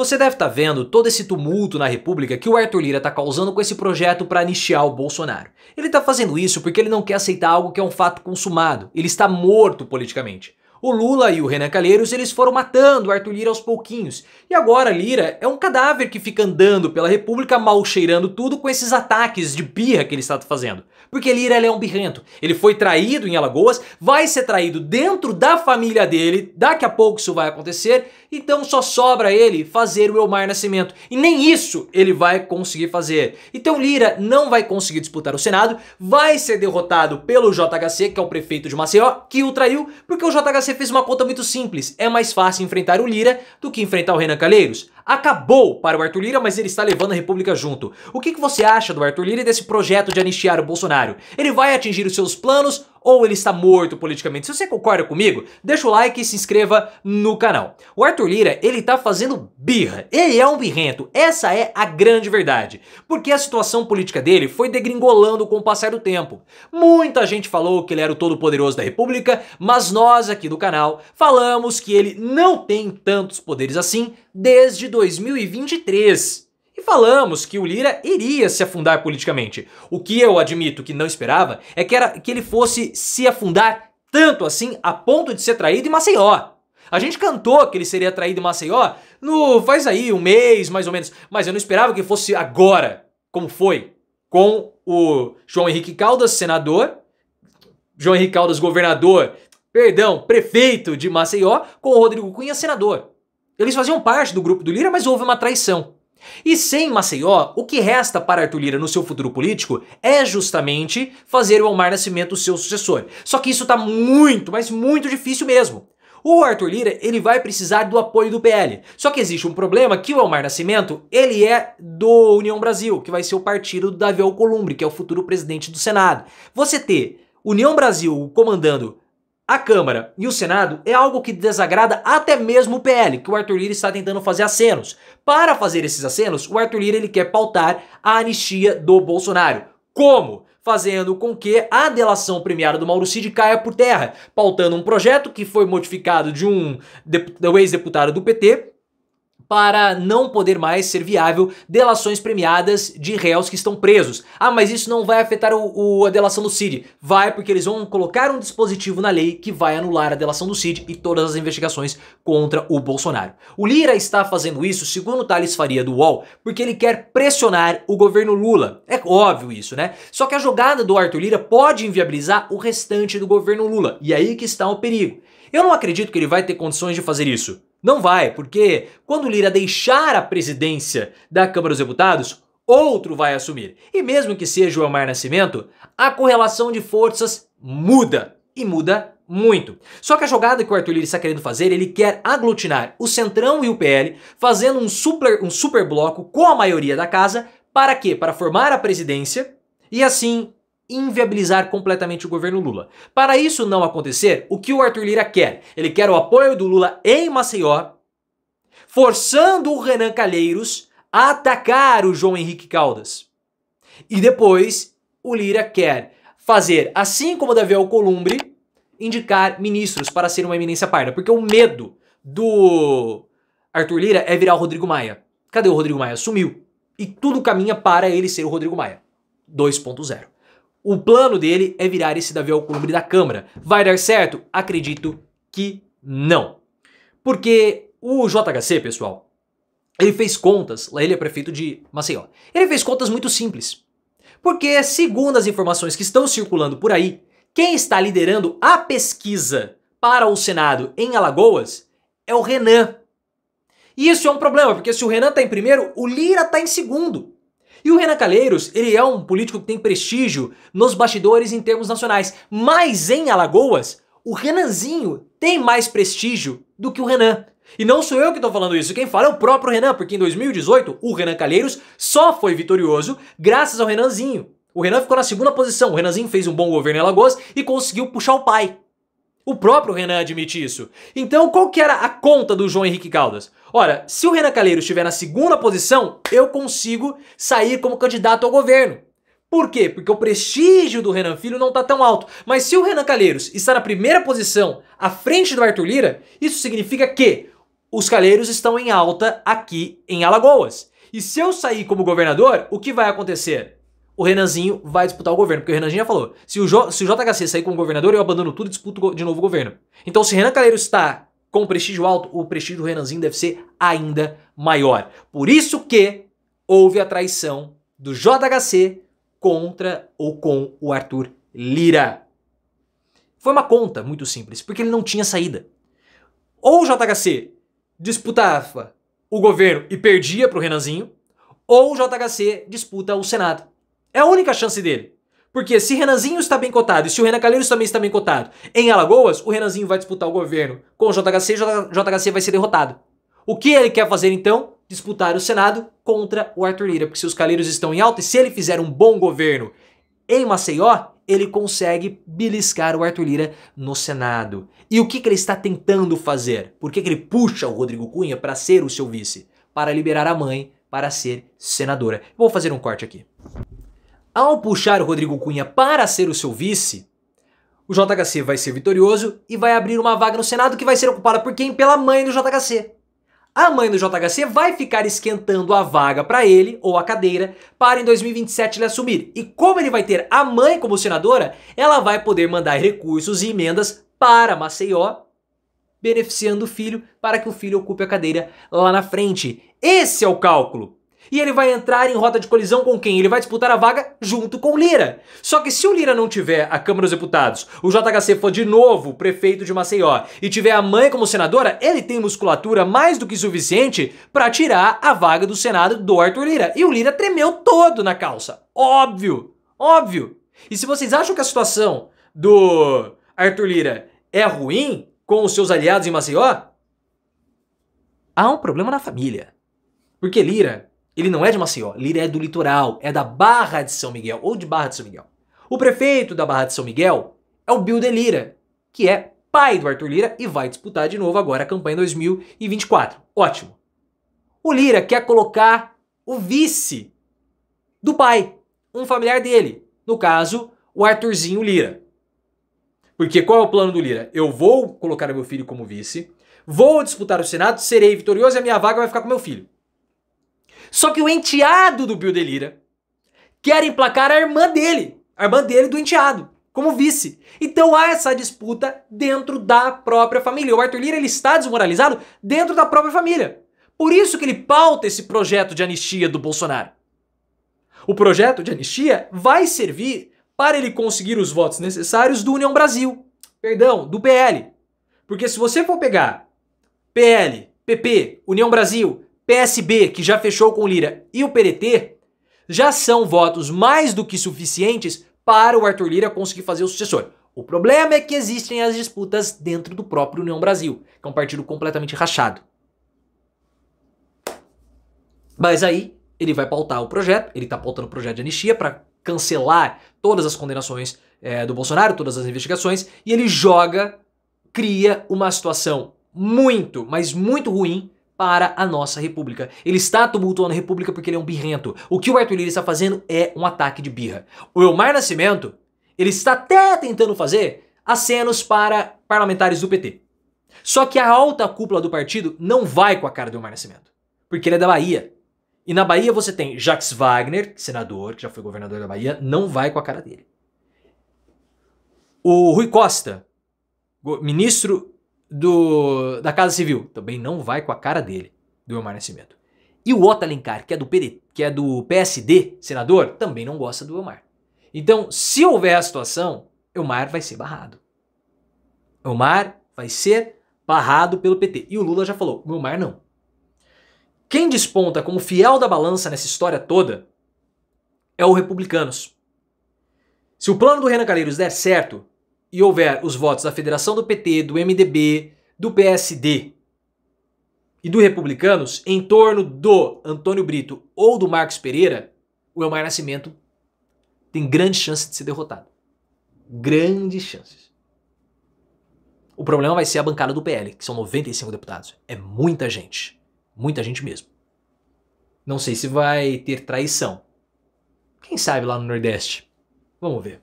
Você deve estar vendo todo esse tumulto na República que o Arthur Lira está causando com esse projeto para anistiar o Bolsonaro. Ele está fazendo isso porque ele não quer aceitar algo que é um fato consumado. Ele está morto politicamente. O Lula e o Renan Calheiros, eles foram matando o Arthur Lira aos pouquinhos. E agora Lira é um cadáver que fica andando pela República mal cheirando tudo com esses ataques de birra que ele está fazendo. Porque Lira ele é um birrento. Ele foi traído em Alagoas, vai ser traído dentro da família dele, daqui a pouco isso vai acontecer, então só sobra ele fazer o Elmar Nascimento. E nem isso ele vai conseguir fazer. Então Lira não vai conseguir disputar o Senado, vai ser derrotado pelo JHC, que é o prefeito de Maceió, que o traiu, porque o JHC fez uma conta muito simples. É mais fácil enfrentar o Lira do que enfrentar o Renan Calheiros. Acabou para o Arthur Lira, mas ele está levando a República junto. O que você acha do Arthur Lira e desse projeto de anistiar o Bolsonaro? Ele vai atingir os seus planos ou ele está morto politicamente? Se você concorda comigo, deixa o like e se inscreva no canal. O Arthur Lira, ele tá fazendo birra. Ele é um birrento. Essa é a grande verdade. Porque a situação política dele foi degringolando com o passar do tempo. Muita gente falou que ele era o todo-poderoso da República, mas nós aqui do canal falamos que ele não tem tantos poderes assim desde 2023. E falamos que o Lira iria se afundar politicamente. O que eu admito que não esperava é que ele fosse se afundar tanto assim a ponto de ser traído em Maceió. A gente cantou que ele seria traído em Maceió faz aí um mês mais ou menos, mas eu não esperava que fosse agora, como foi com o João Henrique Caldas, senador, João Henrique Caldas, prefeito de Maceió, com o Rodrigo Cunha, senador. Eles faziam parte do grupo do Lira, mas houve uma traição. E sem Maceió, o que resta para Arthur Lira no seu futuro político é justamente fazer o Elmar Nascimento o seu sucessor. Só que isso tá muito, mas muito difícil mesmo. O Arthur Lira, ele vai precisar do apoio do PL. Só que existe um problema que o Elmar Nascimento, ele é do União Brasil, que vai ser o partido do Davi Alcolumbre, que é o futuro presidente do Senado. Você ter União Brasil comandando a Câmara e o Senado é algo que desagrada até mesmo o PL, que o Arthur Lira está tentando fazer acenos. Para fazer esses acenos, o Arthur Lira ele quer pautar a anistia do Bolsonaro. Como? Fazendo com que a delação premiada do Mauro Cid caia por terra, pautando um projeto que foi modificado do ex-deputado do PT, para não poder mais ser viável delações premiadas de réus que estão presos. Ah, mas isso não vai afetar a delação do Cid. Vai, porque eles vão colocar um dispositivo na lei que vai anular a delação do Cid e todas as investigações contra o Bolsonaro. O Lira está fazendo isso, segundo Thales Faria do UOL, porque ele quer pressionar o governo Lula. É óbvio isso, né? Só que a jogada do Arthur Lira pode inviabilizar o restante do governo Lula. E aí que está o perigo. Eu não acredito que ele vai ter condições de fazer isso. Não vai, porque quando o Lira deixar a presidência da Câmara dos Deputados, outro vai assumir. E mesmo que seja o Elmar Nascimento, a correlação de forças muda. E muda muito. Só que a jogada que o Arthur Lira está querendo fazer, ele quer aglutinar o Centrão e o PL, fazendo um super bloco com a maioria da casa. Para quê? Para formar a presidência e assim inviabilizar completamente o governo Lula. Para isso não acontecer, o que o Arthur Lira quer? Ele quer o apoio do Lula em Maceió, forçando o Renan Calheiros a atacar o João Henrique Caldas. E depois, o Lira quer fazer, assim como o Davi Alcolumbre, indicar ministros para ser uma eminência parda. Porque o medo do Arthur Lira é virar o Rodrigo Maia. Cadê o Rodrigo Maia? Sumiu. E tudo caminha para ele ser o Rodrigo Maia 2.0. O plano dele é virar esse Davi Alcolumbre da Câmara. Vai dar certo? Acredito que não. Porque o JHC, pessoal, ele fez contas, lá ele é prefeito de Maceió. Ele fez contas muito simples. Porque, segundo as informações que estão circulando por aí, quem está liderando a pesquisa para o Senado em Alagoas é o Renan. E isso é um problema, porque se o Renan está em primeiro, o Lira está em segundo. E o Renan Calheiros, ele é um político que tem prestígio nos bastidores em termos nacionais. Mas em Alagoas, o Renanzinho tem mais prestígio do que o Renan. E não sou eu que estou falando isso, quem fala é o próprio Renan, porque em 2018 o Renan Calheiros só foi vitorioso graças ao Renanzinho. O Renan ficou na segunda posição, o Renanzinho fez um bom governo em Alagoas e conseguiu puxar o pai. O próprio Renan admite isso. Então qual que era a conta do João Henrique Caldas? Ora, se o Renan Calheiros estiver na segunda posição, eu consigo sair como candidato ao governo. Por quê? Porque o prestígio do Renan Filho não está tão alto. Mas se o Renan Calheiros está na primeira posição, à frente do Arthur Lira, isso significa que os calheiros estão em alta aqui em Alagoas. E se eu sair como governador, o que vai acontecer? O Renanzinho vai disputar o governo, porque o Renanzinho já falou, se o JHC sair como governador, eu abandono tudo e disputo de novo o governo. Então, se Renan Calheiros está com prestígio alto, o prestígio do Renanzinho deve ser ainda maior. Por isso que houve a traição do JHC contra ou com o Arthur Lira. Foi uma conta muito simples, porque ele não tinha saída. Ou o JHC disputava o governo e perdia para o Renanzinho, ou o JHC disputa o Senado. É a única chance dele. Porque se Renanzinho está bem cotado e se o Renan Calheiros também está bem cotado em Alagoas, o Renanzinho vai disputar o governo com o JHC e o JHC vai ser derrotado. O que ele quer fazer então? Disputar o Senado contra o Arthur Lira. Porque se os calheiros estão em alta e se ele fizer um bom governo em Maceió, ele consegue beliscar o Arthur Lira no Senado. E o que ele está tentando fazer? Por que ele puxa o Rodrigo Cunha para ser o seu vice? Para liberar a mãe para ser senadora. Vou fazer um corte aqui. Ao puxar o Rodrigo Cunha para ser o seu vice, o JHC vai ser vitorioso e vai abrir uma vaga no Senado que vai ser ocupada por quem? Pela mãe do JHC. A mãe do JHC vai ficar esquentando a vaga para ele, ou a cadeira, para em 2027 ele assumir. E como ele vai ter a mãe como senadora, ela vai poder mandar recursos e emendas para Maceió, beneficiando o filho para que o filho ocupe a cadeira lá na frente. Esse é o cálculo. E ele vai entrar em rota de colisão com quem? Ele vai disputar a vaga junto com o Lira. Só que se o Lira não tiver a Câmara dos Deputados, o JHC for de novo prefeito de Maceió e tiver a mãe como senadora, ele tem musculatura mais do que suficiente para tirar a vaga do Senado do Arthur Lira. E o Lira tremeu todo na calça. Óbvio, óbvio. E se vocês acham que a situação do Arthur Lira é ruim com os seus aliados em Maceió, há um problema na família. Porque Lira, ele não é de Maceió, Lira é do litoral, é da Barra de São Miguel, ou de Barra de São Miguel. O prefeito da Barra de São Miguel é o Bilder Lira, que é pai do Arthur Lira e vai disputar de novo agora a campanha em 2024. Ótimo. O Lira quer colocar o vice do pai, um familiar dele, no caso, o Arthurzinho Lira. Porque qual é o plano do Lira? Eu vou colocar meu filho como vice, vou disputar o Senado, serei vitorioso e a minha vaga vai ficar com meu filho. Só que o enteado do Bilder Lira quer emplacar a irmã dele do enteado, como vice. Então há essa disputa dentro da própria família. O Arthur Lira ele está desmoralizado dentro da própria família. Por isso que ele pauta esse projeto de anistia do Bolsonaro. O projeto de anistia vai servir para ele conseguir os votos necessários do União Brasil. Perdão, do PL. Porque se você for pegar PL, PP, União Brasil, PSB, que já fechou com o Lira, e o PDT, já são votos mais do que suficientes para o Arthur Lira conseguir fazer o sucessor. O problema é que existem as disputas dentro do próprio União Brasil, que é um partido completamente rachado. Mas aí, ele vai pautar o projeto, ele está pautando o projeto de anistia para cancelar todas as condenações do Bolsonaro, todas as investigações, e ele cria uma situação muito, mas muito ruim para a nossa república. Ele está tumultuando a república porque ele é um birrento. O que o Arthur Lira está fazendo é um ataque de birra. O Elmar Nascimento, ele está até tentando fazer acenos para parlamentares do PT. Só que a alta cúpula do partido não vai com a cara do Elmar Nascimento, porque ele é da Bahia. E na Bahia você tem Jacques Wagner, senador, que já foi governador da Bahia, não vai com a cara dele. O Rui Costa, ministro da Casa Civil, também não vai com a cara dele, do Elmar Nascimento. E o Otto Alencar, que é do PSD, senador, também não gosta do Elmar. Então, se houver a situação, Elmar vai ser barrado. Elmar vai ser barrado pelo PT. E o Lula já falou, o Elmar não. Quem desponta como fiel da balança nessa história toda é o Republicanos. Se o plano do Renan Calheiros der certo, e houver os votos da Federação do PT, do MDB, do PSD e do Republicanos em torno do Antônio Brito ou do Marcos Pereira, o Elmar Nascimento tem grandes chances de ser derrotado. Grandes chances. O problema vai ser a bancada do PL, que são 95 deputados. É muita gente. Muita gente mesmo. Não sei se vai ter traição. Quem sabe lá no Nordeste? Vamos ver.